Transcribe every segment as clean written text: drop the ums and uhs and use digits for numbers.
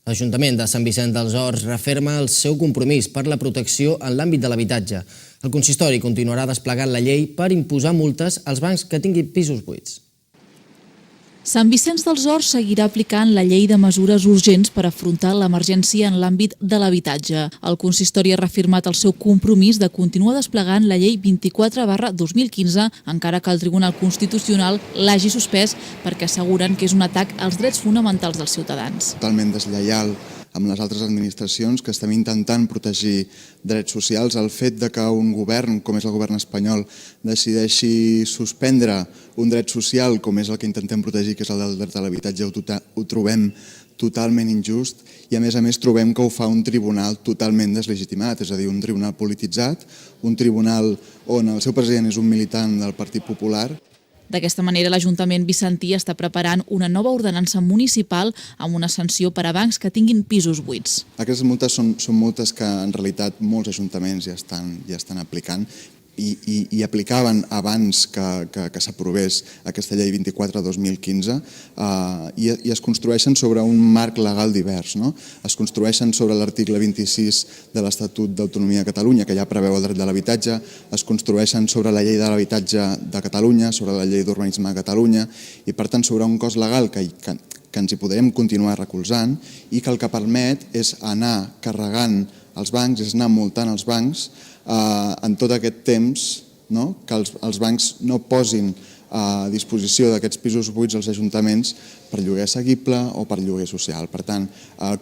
L'Ajuntament de Sant Vicent dels Horts referma el seu compromís per la protecció en l'àmbit de l'habitatge. El consistori continuarà desplegant la llei per imposar multes als bancs que tinguin pisos buits. Sant Vicenç dels Horts seguirà aplicant la llei de mesures urgents per afrontar l'emergència en l'àmbit de l'habitatge. El consistori ha reafirmat el seu compromís de continuar desplegant la llei 24/2015, encara que el Tribunal Constitucional l'hagi suspès perquè asseguren que és un atac als drets fonamentals dels ciutadans. Totalment deslleial amb les altres administracions que estem intentant protegir drets socials. El fet de que un govern, com és el govern espanyol, decideixi suspendre un dret social, com és el que intentem protegir, que és el del dret a l'habitatge, ho trobem totalment injust i a més trobem que ho fa un tribunal totalment deslegitimat, és a dir, un tribunal polititzat, un tribunal on el seu president és un militant del Partit Popular. D'aquesta manera, l'Ajuntament vicentí està preparant una nova ordenança municipal amb una sanció per a bancs que tinguin pisos buits. Aquestes multes són multes que en realitat molts ajuntaments ja estan aplicant i aplicaven abans que s'aprovés aquesta llei 24/2015 i es construeixen sobre un marc legal divers. Es construeixen sobre l'article 26 de l'Estatut d'Autonomia de Catalunya, que ja preveu el dret de l'habitatge, es construeixen sobre la llei de l'habitatge de Catalunya, sobre la llei d'urbanisme de Catalunya i, per tant, sobre un cos legal que ens hi podrem continuar recolzant i que el que permet és anar carregant els bancs, és anar multant els bancs en tot aquest temps, que els bancs no posin a disposició d'aquests pisos buits als ajuntaments per lloguer assequible o per lloguer social. Per tant,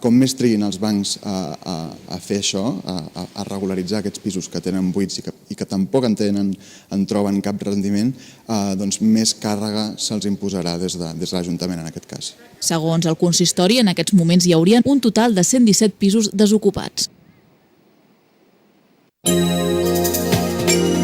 com més triguin els bancs a fer això, a regularitzar aquests pisos que tenen buits i que tampoc en troben cap rendiment, doncs més càrrega se'ls imposarà des de l'Ajuntament en aquest cas. Segons el consistori, en aquests moments hi haurien un total de 117 pisos desocupats.